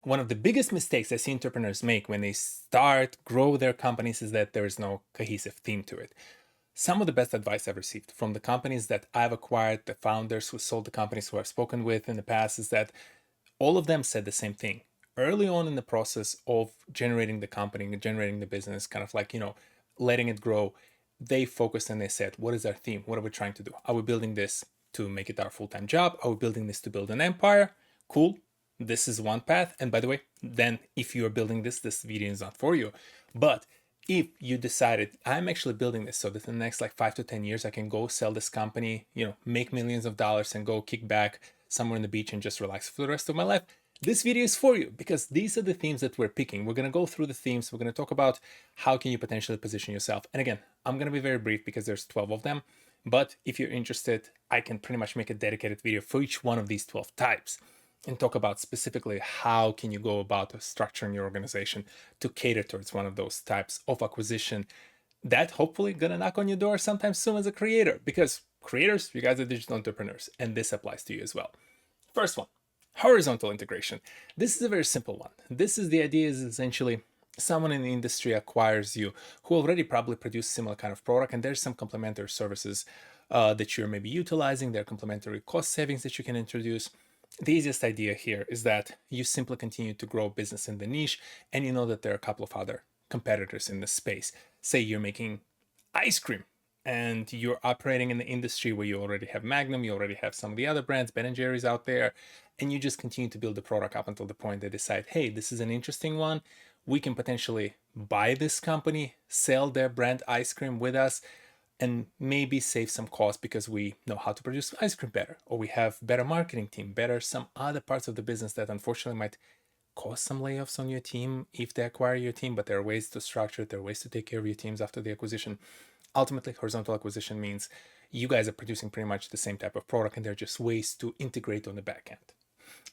One of the biggest mistakes I see entrepreneurs make when they grow their companies is that there is no cohesive theme to it. Some of the best advice I've received from the companies that I've acquired, the founders who sold the companies who I've spoken with in the past, is that all of them said the same thing. Early on in the process of generating the company, generating the business, kind of like, letting it grow, they focused and they said, what is our theme? What are we trying to do? Are we building this to make it our full-time job? Are we building this to build an empire? Cool. This is one path. And by the way, then if you are building this video is not for you. But if you decided I'm actually building this so that in the next like 5 to 10 years I can go sell this company, make millions of dollars and go kick back somewhere on the beach and just relax for the rest of my life, this video is for you, because these are the themes that we're picking. We're going to go through the themes. We're going to talk about how can you potentially position yourself. And again, I'm going to be very brief because there's 12 of them. But if you're interested, I can pretty much make a dedicated video for each one of these 12 types and talk about specifically how can you go about structuring your organization to cater towards one of those types of acquisition that hopefully gonna knock on your door sometime soon as a creator, because creators, you guys are digital entrepreneurs, and this applies to you as well. First one, horizontal integration. This is a very simple one. This is the idea is essentially someone in the industry acquires you who already probably produce similar kind of product, and there's some complementary services that you're maybe utilizing. There are complementary cost savings that you can introduce. The easiest idea here is that you simply continue to grow business in the niche, and you know that there are a couple of other competitors in the space. Say you're making ice cream and you're operating in the industry where you already have Magnum, you already have some of the other brands, Ben and Jerry's out there, and you just continue to build the product up until the point they decide, hey, this is an interesting one. We can potentially buy this company, sell their brand ice cream with us, and maybe save some cost because we know how to produce ice cream better, or we have better marketing team, better some other parts of the business that unfortunately might cause some layoffs on your team if they acquire your team, but there are ways to structure it, there are ways to take care of your teams after the acquisition. Ultimately, horizontal acquisition means you guys are producing pretty much the same type of product, and there are just ways to integrate on the back end.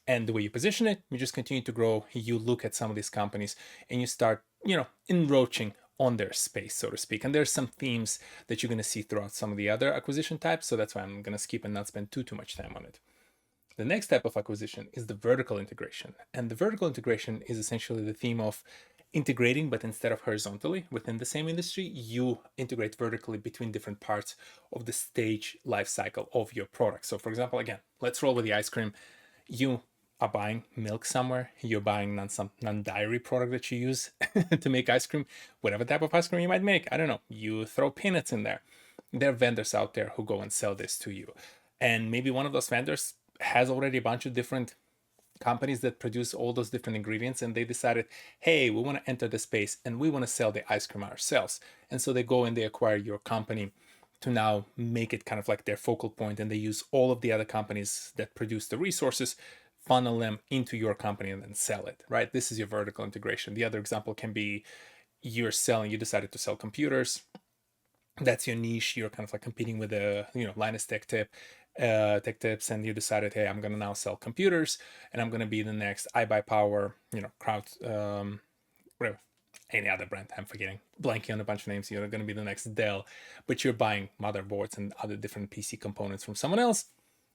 And the way you position it, you just continue to grow. You look at some of these companies and you start, encroaching on their space, so to speak. And there's some themes that you're going to see throughout some of the other acquisition types. So that's why I'm going to skip and not spend too much time on it. The next type of acquisition is the vertical integration. And the vertical integration is essentially the theme of integrating, but instead of horizontally within the same industry, you integrate vertically between different parts of the stage life cycle of your product. So for example, again, let's roll with the ice cream. You are buying milk somewhere, you're buying non-dairy product that you use to make ice cream, whatever type of ice cream you might make. I don't know, you throw peanuts in there. There are vendors out there who go and sell this to you. And maybe one of those vendors has already a bunch of different companies that produce all those different ingredients, and they decided, hey, we want to enter the space and we want to sell the ice cream ourselves. And so they go and they acquire your company to now make it kind of like their focal point, and they use all of the other companies that produce the resources, funnel them into your company and then sell it, right? This is your vertical integration. The other example can be you decided to sell computers. That's your niche. You're kind of like competing with Linus Tech Tips, and you decided, hey, I'm gonna now sell computers, and I'm gonna be the next iBuyPower, crowd, whatever, any other brand. I'm forgetting, blanking on a bunch of names. You're gonna be the next Dell, but you're buying motherboards and other different PC components from someone else.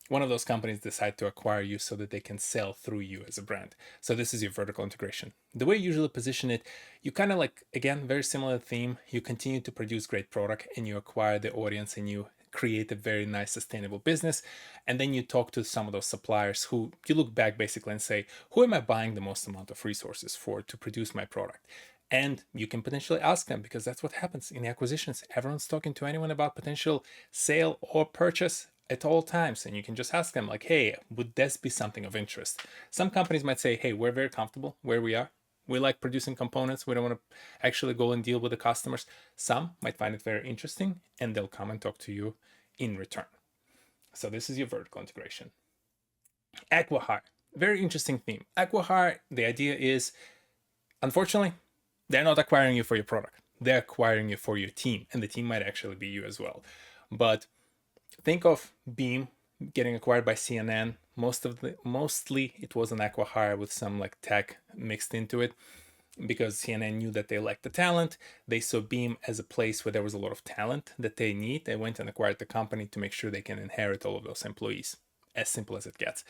One of those companies decide to acquire you so that they can sell through you as a brand. So this is your vertical integration. The way you usually position it, you kind of like, again, very similar theme. You continue to produce great product and you acquire the audience and you create a very nice sustainable business. And then you talk to some of those suppliers who you look back basically and say, who am I buying the most amount of resources for to produce my product? And you can potentially ask them, because that's what happens in acquisitions. Everyone's talking to anyone about potential sale or purchase at all times, and you can just ask them like, hey, would this be something of interest? Some companies might say, hey, we're very comfortable where we are, we like producing components, we don't want to actually go and deal with the customers. Some might find it very interesting and they'll come and talk to you in return. So this is your vertical integration. Acqui-hire, very interesting theme. Acqui-hire, the idea is, unfortunately, they're not acquiring you for your product, they're acquiring you for your team, and the team might actually be you as well. But think of Beam getting acquired by CNN. Mostly it was an acqui-hire with some like tech mixed into it, because CNN knew that they liked the talent. They saw Beam as a place where there was a lot of talent that they need. They went and acquired the company to make sure they can inherit all of those employees. as simple as it gets.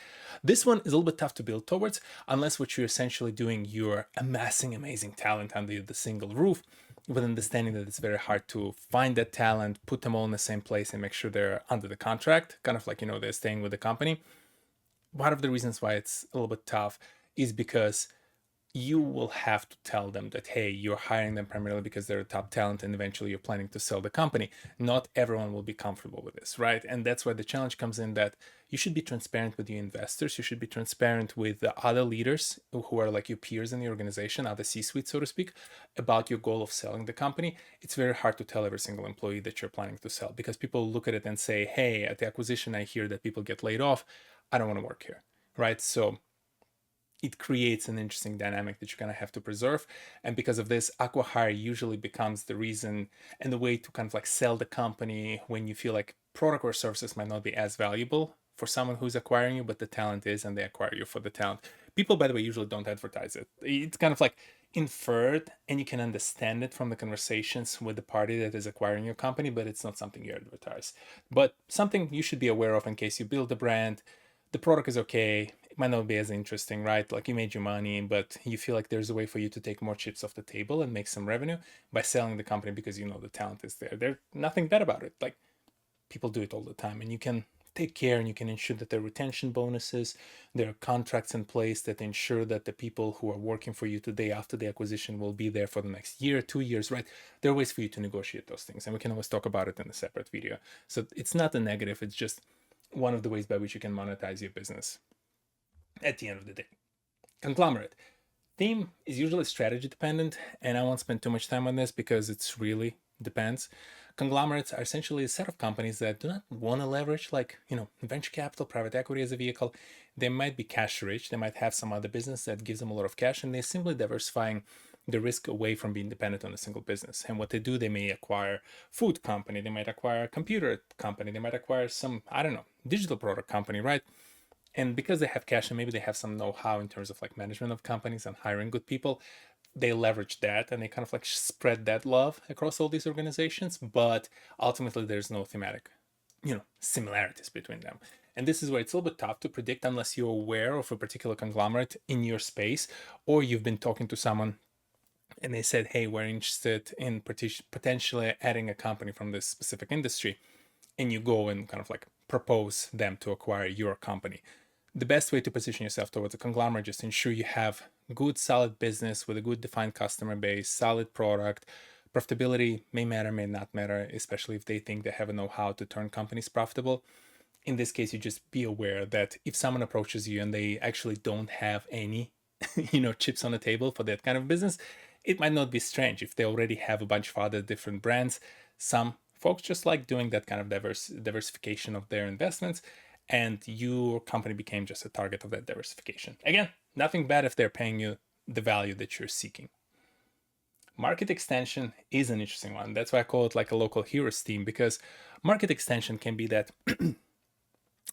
This one is a little bit tough to build towards unless what you're essentially doing, you're amassing amazing talent under the single roof, with understanding that it's very hard to find that talent, put them all in the same place, and make sure they're under the contract, kind of like, they're staying with the company. One of the reasons why it's a little bit tough is because you will have to tell them that, hey, you're hiring them primarily because they're a top talent and eventually you're planning to sell the company. Not everyone will be comfortable with this, right? And that's where the challenge comes in, that you should be transparent with your investors. You should be transparent with the other leaders who are like your peers in the organization, other C-suite, so to speak, about your goal of selling the company. It's very hard to tell every single employee that you're planning to sell, because people look at it and say, hey, at the acquisition, I hear that people get laid off. I don't want to work here, right? So it creates an interesting dynamic that you're going to have to preserve. And because of this, Acqui-hire usually becomes the reason and the way to kind of like sell the company when you feel like product or services might not be as valuable for someone who's acquiring you, but the talent is, and they acquire you for the talent. People, by the way, usually don't advertise it. It's kind of like inferred, and you can understand it from the conversations with the party that is acquiring your company, but it's not something you advertise. But something you should be aware of in case you build a brand. The product is okay. It might not be as interesting, right? Like, you made your money, but you feel like there's a way for you to take more chips off the table and make some revenue by selling the company because the talent is there. There's nothing bad about it. Like, people do it all the time, and you can take care and you can ensure that there are retention bonuses, there are contracts in place that ensure that the people who are working for you today after the acquisition will be there for the next year, 2 years, right? There are ways for you to negotiate those things, and we can always talk about it in a separate video. So it's not a negative, it's just one of the ways by which you can monetize your business at the end of the day. Conglomerate. Theme is usually strategy dependent, and I won't spend too much time on this because it's really depends. Conglomerates are essentially a set of companies that do not want to leverage venture capital, private equity as a vehicle. They might be cash rich, they might have some other business that gives them a lot of cash, and they're simply diversifying the risk away from being dependent on a single business. And what they do, they may acquire food company, they might acquire a computer company, they might acquire some, digital product company, right? And because they have cash and maybe they have some know-how in terms of like management of companies and hiring good people, they leverage that and they kind of like spread that love across all these organizations. But ultimately, there's no thematic, similarities between them. And this is where it's a little bit tough to predict unless you're aware of a particular conglomerate in your space, or you've been talking to someone and they said, hey, we're interested in potentially adding a company from this specific industry, and you go and kind of like propose them to acquire your company. The best way to position yourself towards a conglomerate, just ensure you have good, solid business with a good defined customer base, solid product. Profitability may matter, may not matter, especially if they think they have a know-how to turn companies profitable. In this case, you just be aware that if someone approaches you and they actually don't have any, chips on the table for that kind of business, it might not be strange if they already have a bunch of other different brands. Some folks just like doing that kind of diversification of their investments, and your company became just a target of that diversification. Again, nothing bad if they're paying you the value that you're seeking. Market extension is an interesting one. That's why I call it like a local heroes team, because market extension can be that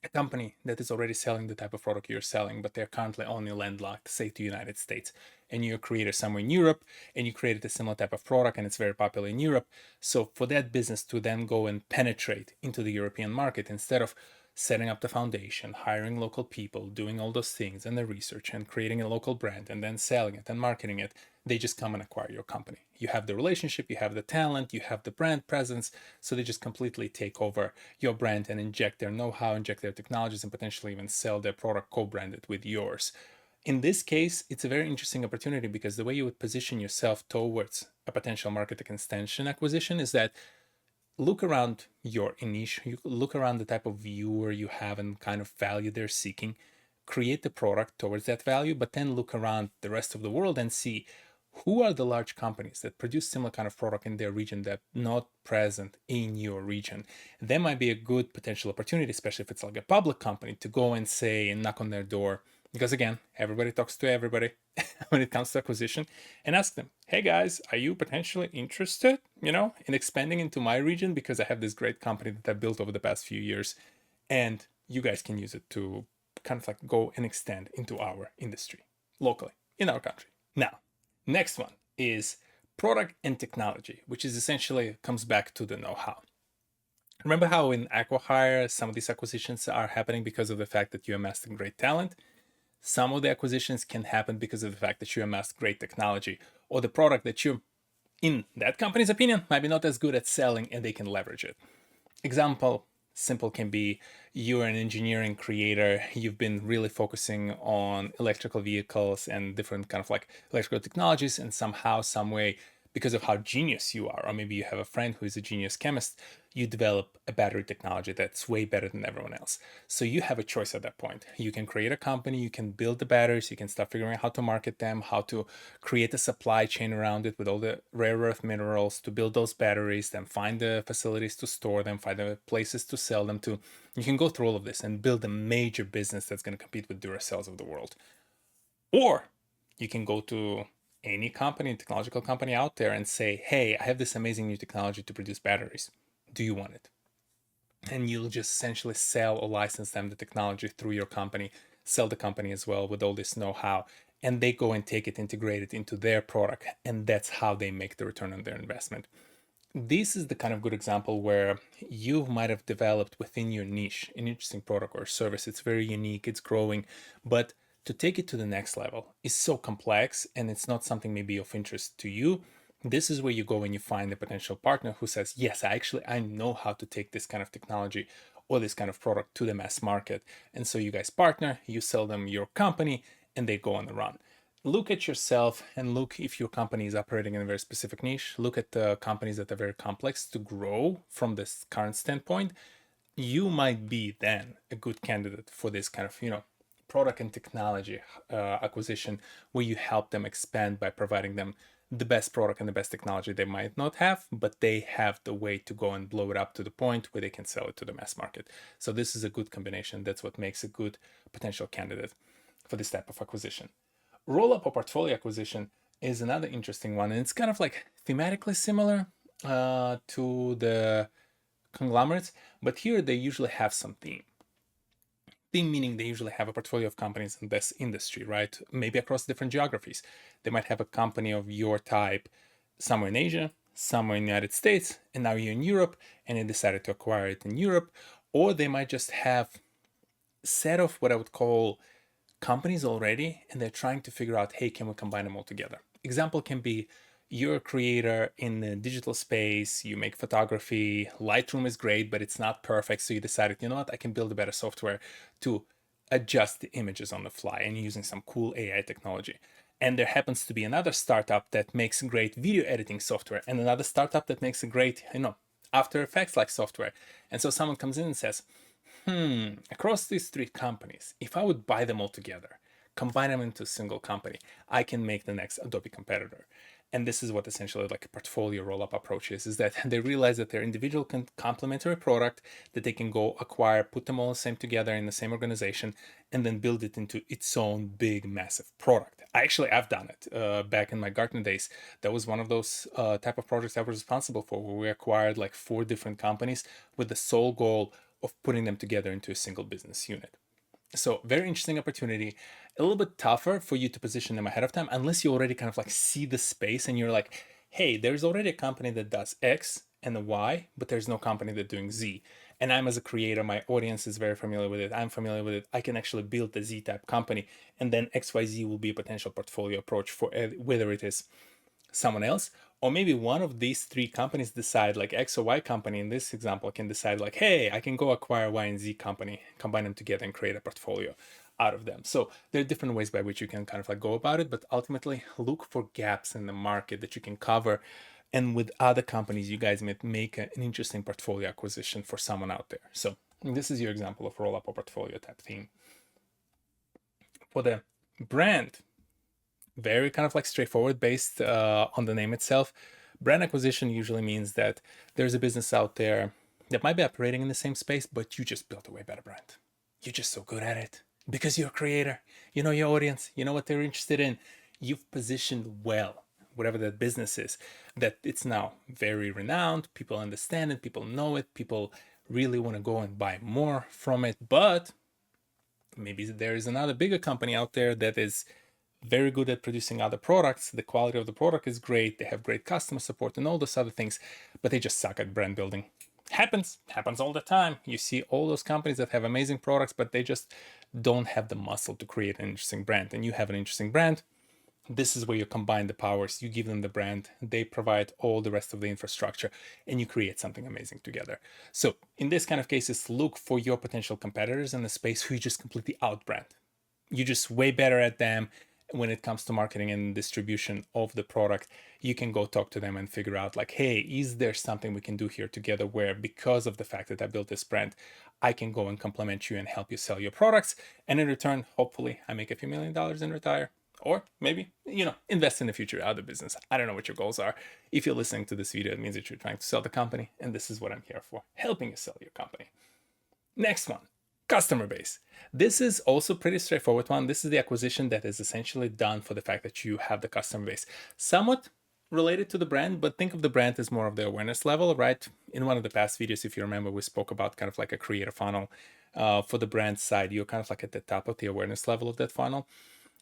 a company that is already selling the type of product you're selling, but they're currently only landlocked, say, to the United States, and you're a creator somewhere in Europe, and you created a similar type of product, and it's very popular in Europe. So for that business to then go and penetrate into the European market, instead of setting up the foundation, hiring local people, doing all those things and the research and creating a local brand and then selling it and marketing it, they just come and acquire your company. You have the relationship, you have the talent, you have the brand presence, so they just completely take over your brand and inject their know-how, inject their technologies, and potentially even sell their product co-branded with yours. In this case, it's a very interesting opportunity because the way you would position yourself towards a potential market extension acquisition is that look around your niche, you look around the type of viewer you have and kind of value they're seeking, create the product towards that value, but then look around the rest of the world and see who are the large companies that produce similar kind of product in their region that not present in your region. That might be a good potential opportunity, especially if it's like a public company, to go and say and knock on their door. Because again, everybody talks to everybody when it comes to acquisition, and ask them, hey guys, are you potentially interested, in expanding into my region? Because I have this great company that I built over the past few years, and you guys can use it to kind of like go and extend into our industry locally in our country. Now, next one is product and technology, which is essentially comes back to the know-how. Remember how in Acqui-hire, some of these acquisitions are happening because of the fact that you amassed great talent? Some of the acquisitions can happen because of the fact that you amassed great technology, or the product that you, in that company's opinion, might be not as good at selling and they can leverage it. Example simple can be you're an engineering creator, you've been really focusing on electrical vehicles and different kind of like electrical technologies, and somehow some way, because of how genius you are, or maybe you have a friend who is a genius chemist, you develop a battery technology that's way better than everyone else. So you have a choice at that point. You can create a company, you can build the batteries, you can start figuring out how to market them, how to create a supply chain around it with all the rare earth minerals to build those batteries, then find the facilities to store them, find the places to sell them to. You can go through all of this and build a major business that's going to compete with Duracells of the world. Or you can go to any company, technological company out there and say, hey, I have this amazing new technology to produce batteries. Do you want it? And you'll just essentially sell or license them the technology through your company, sell the company as well with all this know-how, and they go and take it, integrate it into their product, and that's how they make the return on their investment. This is the kind of good example where you might have developed within your niche an interesting product or service. It's very unique, it's growing, but to take it to the next level is so complex and it's not something maybe of interest to you. This is where you go and you find a potential partner who says, yes, I know how to take this kind of technology or this kind of product to the mass market. And so you guys partner, you sell them your company, and they go on the run. Look at yourself and look if your company is operating in a very specific niche. Look at the companies that are very complex to grow from this current standpoint. You might be then a good candidate for this kind of, product and technology acquisition where you help them expand by providing them the best product and the best technology they might not have, but they have the way to go and blow it up to the point where they can sell it to the mass market. So this is a good combination. That's what makes a good potential candidate for this type of acquisition. Roll up or portfolio acquisition is another interesting one, and it's kind of like thematically similar to the conglomerates, but here they usually have some theme. Theme meaning they usually have a portfolio of companies in this industry, right? Maybe across different geographies. They might have a company of your type somewhere in Asia, somewhere in the United States, and now you're in Europe and they decided to acquire it in Europe. Or they might just have a set of what I would call companies already, and they're trying to figure out, hey, can we combine them all together? Example can be you're a creator in the digital space, you make photography, Lightroom is great, but it's not perfect. So you decided, you know what, I can build a better software to adjust the images on the fly, and you're using some cool AI technology. And there happens to be another startup that makes great video editing software, and another startup that makes a great, After Effects like software. And so someone comes in and says, across these three companies, if I would buy them all together, combine them into a single company, I can make the next Adobe competitor. And this is what essentially like a portfolio roll-up approach is that they realize that they're individual complementary product that they can go acquire, put them all the same together in the same organization, and then build it into its own big, massive product. I've done it back in my Gartner days. That was one of those type of projects I was responsible for, where we acquired like 4 different companies with the sole goal of putting them together into a single business unit. So very interesting opportunity, a little bit tougher for you to position them ahead of time unless you already kind of like see the space and you're like, hey, there's already a company that does X and the Y, but there's no company that's doing Z. And I'm, as a creator, my audience is very familiar with it. I'm familiar with it. I can actually build the Z type company, and then XYZ will be a potential portfolio approach for whether it is someone else, or maybe one of these 3 companies decide, like X or Y company in this example can decide like, hey, I can go acquire Y and Z company, combine them together and create a portfolio out of them. So there are different ways by which you can kind of like go about it, but ultimately look for gaps in the market that you can cover. And with other companies, you guys might make an interesting portfolio acquisition for someone out there. So this is your example of roll up or portfolio type theme. For the brand, very kind of like straightforward based on the name itself. Brand acquisition usually means that there's a business out there that might be operating in the same space, but you just built a way better brand. You're just so good at it because you're a creator. You know your audience, you know what they're interested in. You've positioned well, whatever that business is, that it's now very renowned. People understand it, people know it, people really want to go and buy more from it. But maybe there is another bigger company out there that is very good at producing other products. The quality of the product is great. They have great customer support and all those other things, but they just suck at brand building. Happens all the time. You see all those companies that have amazing products, but they just don't have the muscle to create an interesting brand. And you have an interesting brand. This is where you combine the powers. You give them the brand, they provide all the rest of the infrastructure, and you create something amazing together. So in this kind of cases, look for your potential competitors in the space who you just completely outbrand. You're just way better at them when it comes to marketing and distribution of the product. You can go talk to them and figure out like, hey, is there something we can do here together where, because of the fact that I built this brand, I can go and complement you and help you sell your products, and in return, hopefully I make a few $1 million and retire. Or maybe, invest in the future other business. I don't know what your goals are. If you're listening to this video, it means that you're trying to sell the company, and this is what I'm here for, helping you sell your company. Next one, customer base. This is also pretty straightforward one. This is the acquisition that is essentially done for the fact that you have the customer base. Somewhat related to the brand, but think of the brand as more of the awareness level, right? In one of the past videos, if you remember, we spoke about kind of like a creator funnel. For the brand side, you're kind of like at the top of the awareness level of that funnel.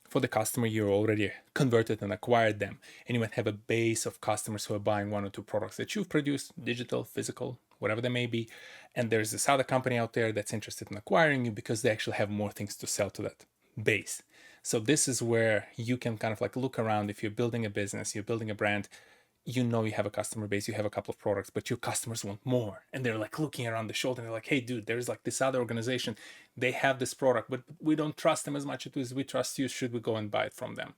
For the customer, you're already converted and acquired them, and you might have a base of customers who are buying one or two products that you've produced, digital, physical, whatever they may be. And there's this other company out there that's interested in acquiring you because they actually have more things to sell to that base. So this is where you can kind of like look around. If you're building a business, you're building a brand, you have a customer base, you have a couple of products, but your customers want more. And they're like looking around the shoulder and they're like, hey, dude, there's like this other organization. They have this product, but we don't trust them as much as we trust you. Should we go and buy it from them?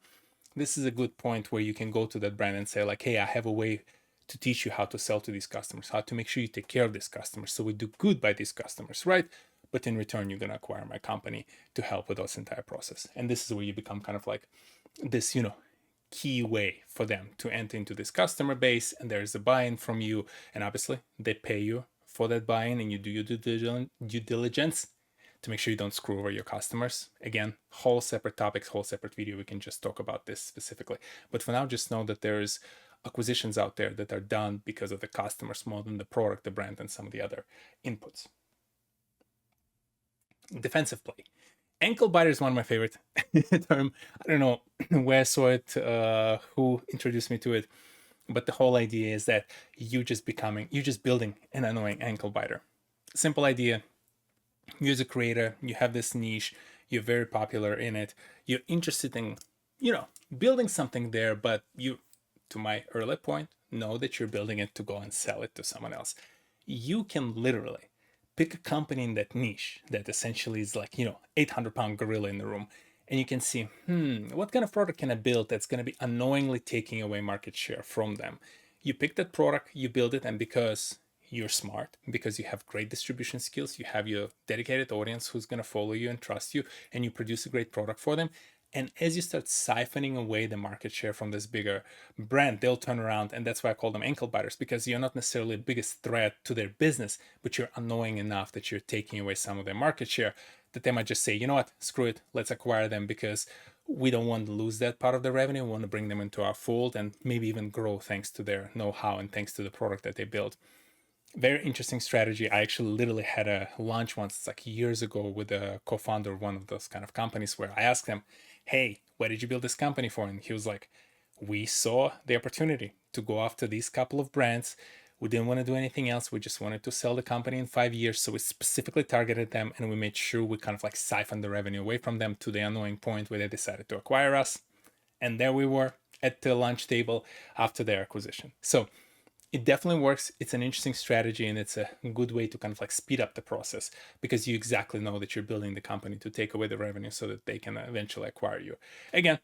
This is a good point where you can go to that brand and say like, hey, I have a way to teach you how to sell to these customers, how to make sure you take care of these customers. So we do good by these customers, right? But in return, you're going to acquire my company to help with this entire process. And this is where you become kind of like this, key way for them to enter into this customer base, and there's a buy-in from you, and obviously they pay you for that buy-in, and you do your due diligence to make sure you don't screw over your customers. Again, whole separate topics, whole separate video, we can just talk about this specifically, but for now just know that there's acquisitions out there that are done because of the customers more than the product, the brand, and some of the other inputs. Defensive play. Ankle biter is one of my favorite term. I don't know where I saw it, who introduced me to it, but the whole idea is that you're just building an annoying ankle biter. Simple idea. You're a creator, you have this niche, you're very popular in it, you're interested in, building something there, but you, to my earlier point, know that you're building it to go and sell it to someone else. You can literally pick a company in that niche that essentially is like, 800-pound gorilla in the room, and you can see, what kind of product can I build that's going to be annoyingly taking away market share from them? You pick that product, you build it, and because you're smart, because you have great distribution skills, you have your dedicated audience who's going to follow you and trust you, and you produce a great product for them. And as you start siphoning away the market share from this bigger brand, they'll turn around. And that's why I call them ankle biters, because you're not necessarily the biggest threat to their business, but you're annoying enough that you're taking away some of their market share, that they might just say, you know what, screw it, let's acquire them, because we don't want to lose that part of the revenue. We want to bring them into our fold and maybe even grow thanks to their know-how and thanks to the product that they build. Very interesting strategy. I actually literally had a lunch once, it's like years ago, with a co-founder of one of those kind of companies, where I asked him, hey, what did you build this company for? And he was like, we saw the opportunity to go after these couple of brands. We didn't want to do anything else. We just wanted to sell the company in 5 years. So we specifically targeted them, and we made sure we kind of like siphoned the revenue away from them to the annoying point where they decided to acquire us. And there we were at the lunch table after their acquisition. So it definitely works. It's an interesting strategy, and it's a good way to kind of like speed up the process, because you exactly know that you're building the company to take away the revenue so that they can eventually acquire you. Again,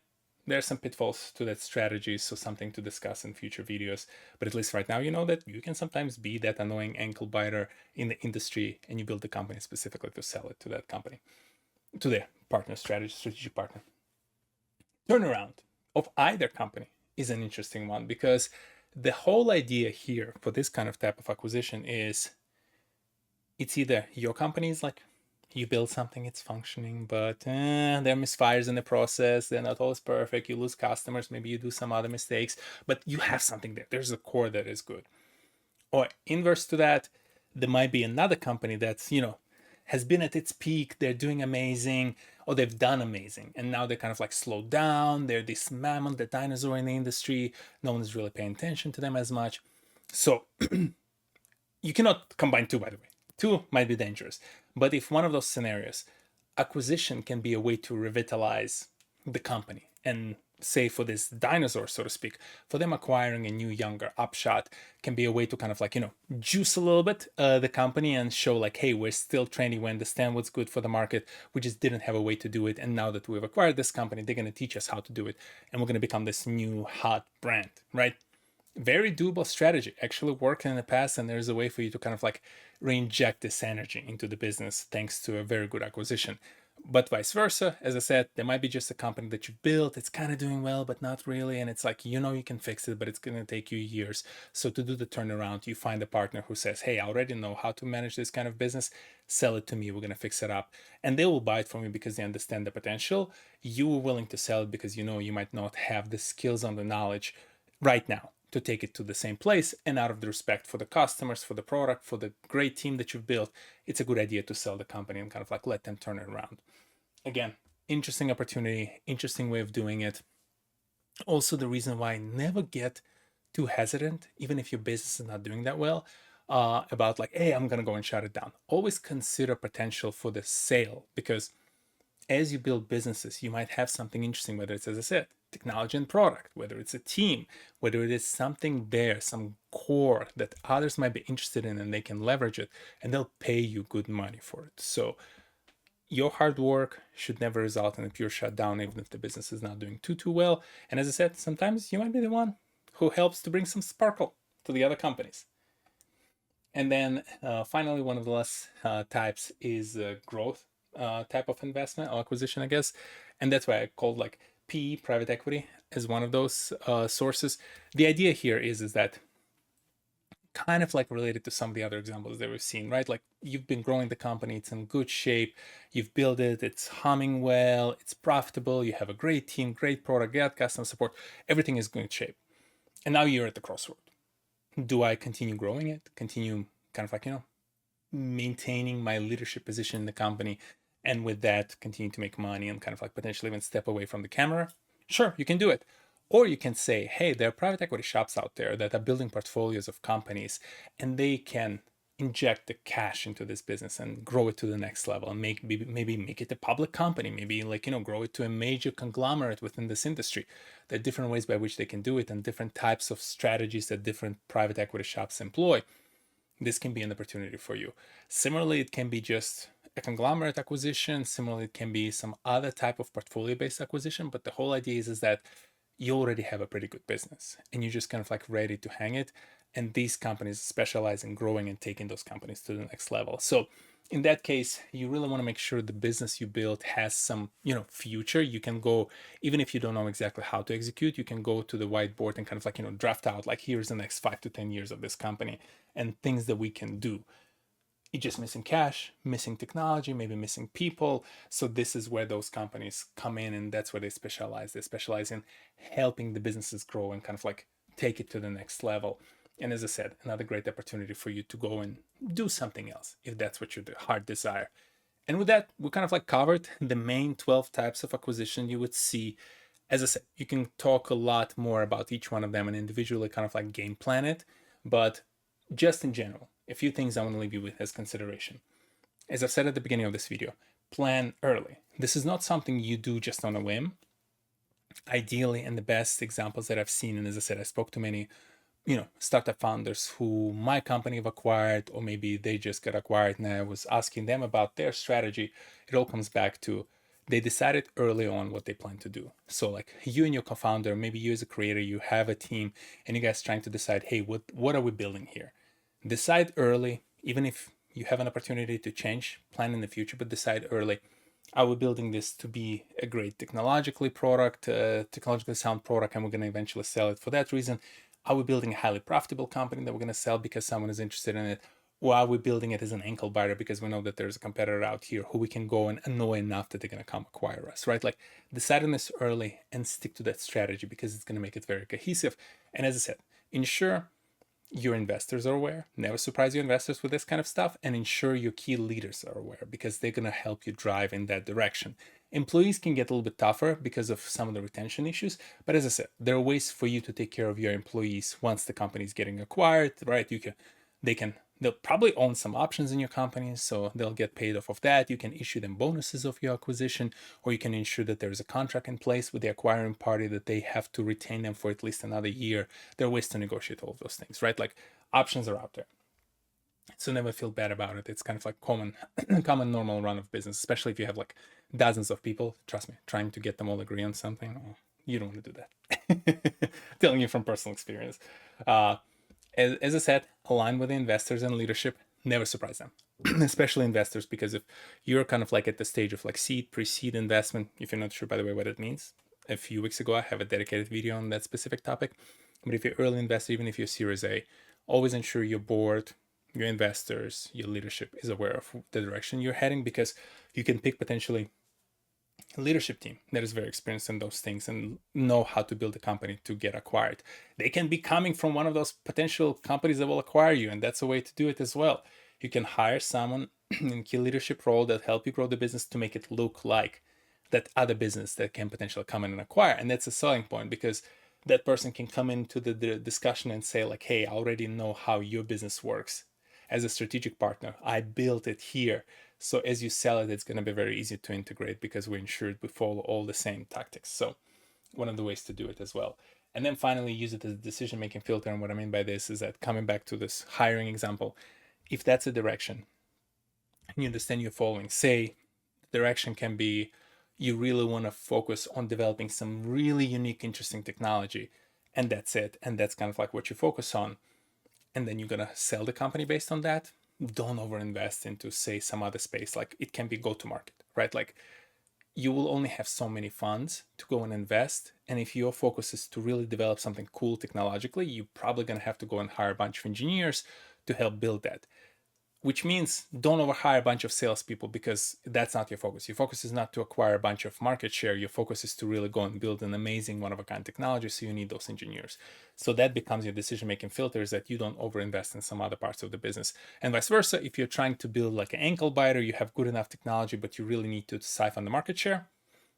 there are some pitfalls to that strategy, so something to discuss in future videos. But at least right now, you know that you can sometimes be that annoying ankle biter in the industry, and you build the company specifically to sell it to that company, to their partner, strategic partner. Turnaround of either company is an interesting one, because the whole idea here for this kind of type of acquisition is, it's either your company is like, you build something, it's functioning, but there are misfires in the process, they're not always perfect, you lose customers, maybe you do some other mistakes, but you have something there, there's a core that is good. Or inverse to that, there might be another company that's, has been at its peak, they're doing amazing, or they've done amazing, and now they're kind of like slowed down, they're this mammoth, the dinosaur in the industry, no one is really paying attention to them as much. So You cannot combine two, by the way. Two might be dangerous. But if one of those scenarios, acquisition can be a way to revitalize the company and say for this dinosaur, so to speak, for them acquiring a new, younger upshot can be a way to kind of like, juice a little bit the company and show like, hey, we're still trendy. We understand what's good for the market. We just didn't have a way to do it. And now that we've acquired this company, they're going to teach us how to do it. And we're going to become this new hot brand, right? Very doable strategy, actually worked in the past, and there's a way for you to kind of like reinject this energy into the business thanks to a very good acquisition. But vice versa, as I said, there might be just a company that you've built, it's kind of doing well but not really, and it's like you can fix it, but it's going to take you years. So to do the turnaround, you find a partner who says, hey, I already know how to manage this kind of business, sell it to me, we're going to fix it up. And they will buy it from you because they understand the potential. You are willing to sell it because you might not have the skills and the knowledge right now to take it to the same place. And out of the respect for the customers, for the product, for the great team that you've built, it's a good idea to sell the company and kind of like let them turn it around. Again, interesting opportunity, interesting way of doing it. Also, the reason why I never get too hesitant, even if your business is not doing that well, about like, hey, I'm gonna go and shut it down. Always consider potential for the sale, because as you build businesses, you might have something interesting, whether it's, as I said, technology and product, whether it's a team, whether it is something there, some core that others might be interested in and they can leverage it and they'll pay you good money for it. So your hard work should never result in a pure shutdown, even if the business is not doing too well. And as I said, sometimes you might be the one who helps to bring some sparkle to the other companies. And then finally, one of the last types is growth type of investment or acquisition, I guess. And that's why I called like PE, private equity, as one of those sources. The idea here is that kind of like related to some of the other examples that we've seen, right? Like you've been growing the company, it's in good shape, you've built it, it's humming well, it's profitable, you have a great team, great product, great customer support, everything is in good shape. And now you're at the crossroad. Do I continue growing it? Continue kind of like, maintaining my leadership position in the company, and with that continue to make money and kind of like potentially even step away from the camera? Sure, you can do it. Or you can say, hey, there are private equity shops out there that are building portfolios of companies and they can inject the cash into this business and grow it to the next level and maybe make it a public company, maybe like grow it to a major conglomerate within this industry. There are different ways by which they can do it and different types of strategies that different private equity shops employ. This can be an opportunity for you. Similarly, it can be just a conglomerate acquisition. Similarly, it can be some other type of portfolio-based acquisition. But the whole idea is that you already have a pretty good business and you're just kind of like ready to hang it. And these companies specialize in growing and taking those companies to the next level. So in that case, you really want to make sure the business you build has some, future. You can go, even if you don't know exactly how to execute, you can go to the whiteboard and kind of like, draft out like, here's the next 5 to 10 years of this company and things that we can do. It's just missing cash, missing technology, maybe missing people. So this is where those companies come in, and that's where they specialize. They specialize in helping the businesses grow and kind of like take it to the next level. And as I said, another great opportunity for you to go and do something else if that's what your heart desire. And with that, we kind of like covered the main 12 types of acquisition you would see. As I said, you can talk a lot more about each one of them and individually kind of like game plan it. But just in general, a few things I want to leave you with as consideration. As I've said at the beginning of this video, plan early. This is not something you do just on a whim. Ideally, and the best examples that I've seen, and as I said, I spoke to many startup founders who my company have acquired, or maybe they just got acquired and I was asking them about their strategy. It all comes back to they decided early on what they plan to do. So like you and your co-founder, maybe you as a creator, you have a team and you guys trying to decide, hey, what are we building here? Decide early, even if you have an opportunity to change, plan in the future, but decide early. Are we building this to be a great technologically sound product, and we're going to eventually sell it for that reason? Are we building a highly profitable company that we're going to sell because someone is interested in it? Or are we building it as an ankle biter because we know that there's a competitor out here who we can go and annoy enough that they're going to come acquire us, right? Like decide on this early and stick to that strategy because it's going to make it very cohesive. And as I said, ensure your investors are aware. Never surprise your investors with this kind of stuff, and ensure your key leaders are aware because they're going to help you drive in that direction. Employees can get a little bit tougher because of some of the retention issues, but as I said, there are ways for you to take care of your employees once the company is getting acquired, right? They can They'll probably own some options in your company, so they'll get paid off of that. You can issue them bonuses of your acquisition, or you can ensure that there's a contract in place with the acquiring party that they have to retain them for at least another year. There are ways to negotiate all of those things, right? Like options are out there. So never feel bad about it. It's kind of like common normal run of business, especially if you have like dozens of people. Trust me, trying to get them all agree on something, oh, you don't want to do that. Telling you from personal experience. Uh, as I said, align with the investors and leadership. Never surprise them, especially investors, because if you're kind of like at the stage of like seed, pre-seed investment, if you're not sure, by the way, what it means, a few weeks ago, I have a dedicated video on that specific topic. But if you're early investor, even if you're Series A, always ensure your board, your investors, your leadership is aware of the direction you're heading, because you can pick potentially leadership team that is very experienced in those things and know how to build a company to get acquired. They can be coming from one of those potential companies that will acquire you, and that's a way to do it as well. You can hire someone in key leadership role that help you grow the business to make it look like that other business that can potentially come in and acquire. And that's a selling point, because that person can come into the discussion and say like, hey, I already know how your business works. As a strategic partner, I built it here. So as you sell it, it's going to be very easy to integrate, because we're ensured we follow all the same tactics. So one of the ways to do it as well. And then finally, use it as a decision-making filter. And what I mean by this is that, coming back to this hiring example, if that's a direction and you understand you're following, say the direction can be you really want to focus on developing some really unique, interesting technology, and that's it. And that's kind of like what you focus on. And then you're going to sell the company based on that. Don't overinvest into, say, some other space. Like it can be go to market, right? Like you will only have so many funds to go and invest. And if your focus is to really develop something cool technologically, you're probably going to have to go and hire a bunch of engineers to help build that, which means don't overhire a bunch of salespeople, because that's not your focus. Your focus is not to acquire a bunch of market share. Your focus is to really go and build an amazing one-of-a-kind technology. So you need those engineers. So that becomes your decision-making filters, that you don't overinvest in some other parts of the business. And vice versa, if you're trying to build like an ankle biter, you have good enough technology, but you really need to siphon the market share,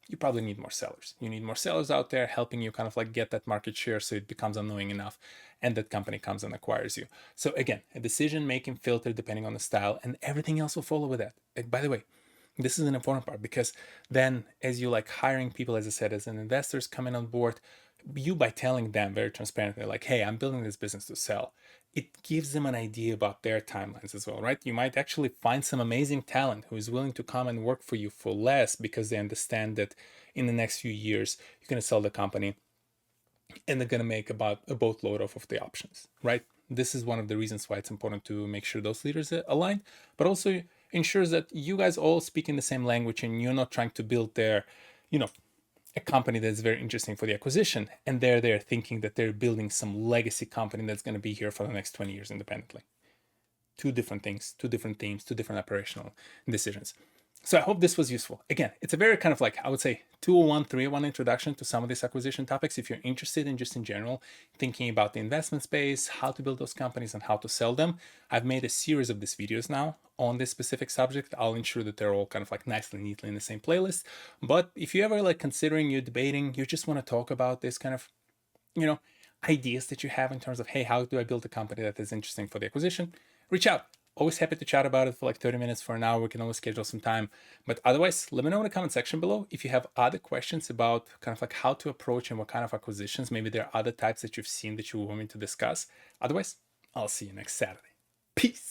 you probably need more sellers. You need more sellers out there helping you kind of like get that market share, so it becomes annoying enough and that company comes and acquires you. So again, a decision-making filter depending on the style, and everything else will follow with that. Like, by the way, this is an important part, because then as you like hiring people, as I said, as an investors coming on board, you, by telling them very transparently, like, hey, I'm building this business to sell, it gives them an idea about their timelines as well, right? You might actually find some amazing talent who is willing to come and work for you for less, because they understand that in the next few years you're going to sell the company and they're going to make about a boatload off of the options, right? This is one of the reasons why it's important to make sure those leaders align, but also ensures that you guys all speak in the same language and you're not trying to build their, you know, a company that's very interesting for the acquisition, and they're thinking that they're building some legacy company that's going to be here for the next 20 years independently. Two different things, two different themes, two different operational decisions. So I hope this was useful. Again, it's a very kind of like, I would say, 201, 301 introduction to some of these acquisition topics. If you're interested in just in general thinking about the investment space, how to build those companies and how to sell them, I've made a series of these videos now on this specific subject. I'll ensure that they're all kind of like nicely, neatly in the same playlist. But if you ever like considering, you're debating, you just want to talk about this kind of, you know, ideas that you have in terms of, hey, how do I build a company that is interesting for the acquisition, reach out. Always happy to chat about it for like 30 minutes, for an hour. We can always schedule some time. But otherwise, let me know in the comment section below if you have other questions about kind of like how to approach and what kind of acquisitions. Maybe there are other types that you've seen that you want me to discuss. Otherwise, I'll see you next Saturday. Peace.